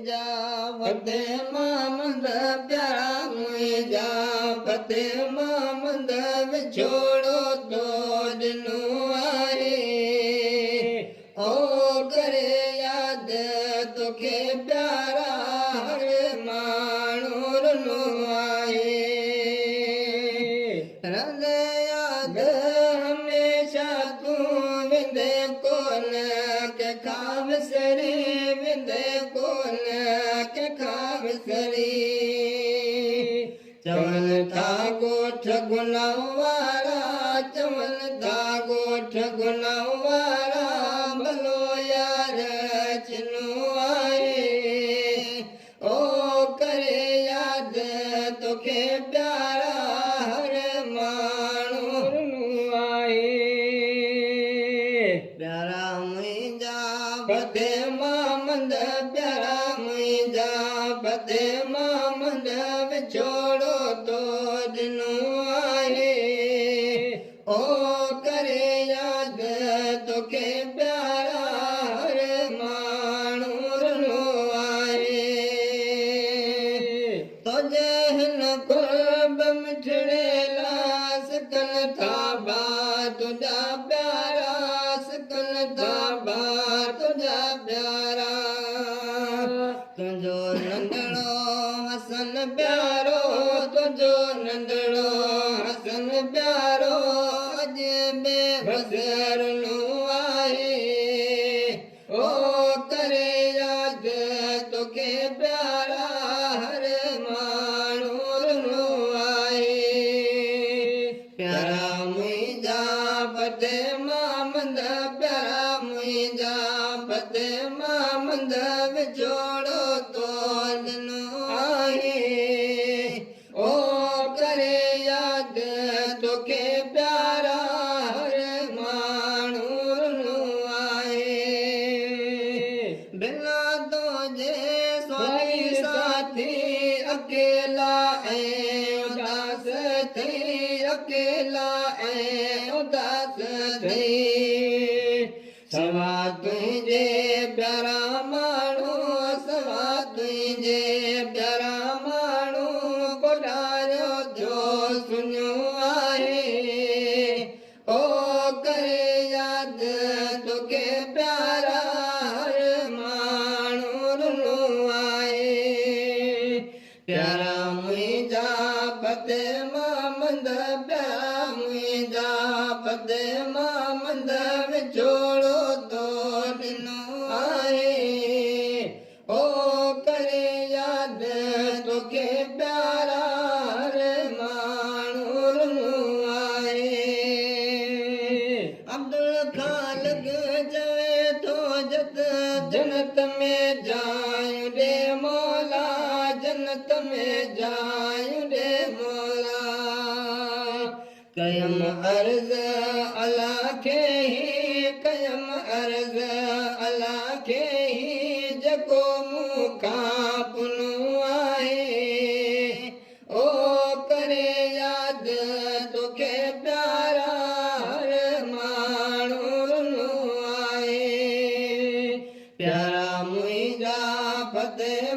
जा फतेह मोहम्मद प्यारा मुझा फतेह मोहम्मद विछोड़ो तो दिनू आहे ओ करे याद तोखे प्यारा हर माण्हू रुनो आहे रंग याद हमेशा तूं विंदे कोन के खाव सरी विंदे कोन के खाव सरी चवन था गोठ गुनावारा चवन था गोठ गुनावारा भलो यार चिनो आहे ओ करे याद तोखे प्यारा हर माण्हू आहे प्यारा मुंहिंजा फतेह मोहम्मद प्यारा मुंहिंजा फतेह मोहम्मद विछोड़ो तो दिनू आहे ओ करे याद तोखे प्यारा हर माण्हू रुनो आहे तुझे हिन क़ुर्ब मिठड़े लास कन था बा तुझा प्यारा सकन था बा तुझा प्यारा तुझो नंदड़ो हसन प्यारो तुझो नंदड़ो हसन प्यारो अज बेबसर नु आहे ओ करे याद तोखे प्यारा हर माण्हू रुनो आहे प्यारा मुंहिंजा फतेह मोहम्मद प्यारा मुंहिंजा फतेह मोहम्मद विछोड़ो तो दिनू आहे ओ करे याद तोखे प्यारा हर माण्हू रुनो आहे बिना तुंहिंजे सोनी साथी अकेला ऐं उदास थी अकेला ऐं उदास थी सवा तुंहिंजे प्यारा माण्हू सवा तुंहिंजे प्यारा माण्हू कोॾारियो थियो सुञो आहे ओ करे याद तोखे प्यारा हर माण्हू रुनो आहे प्यारा मुंहिंजा फतेह मोहम्मद प्यारा मुंहिंजा फतेह मोहम्मद विछोड़ो तो दिनू आहे ओ करे याद तोखे प्यारा हर माण्हू रुनो आहे अब्दुल खालिक चवे थो जत जन्नत में जायूं रे मौला जन्नत में जायूं रे मौला कयम अर्ज़ अल्लाह खे ही कयम अर्ज़ अल्लाह खे ही जेको मूंखां पुनो आहे ओ करे याद तोखे प्यारा हर माण्हू रुनो आहे प्यारा मुंहिंजा फतेह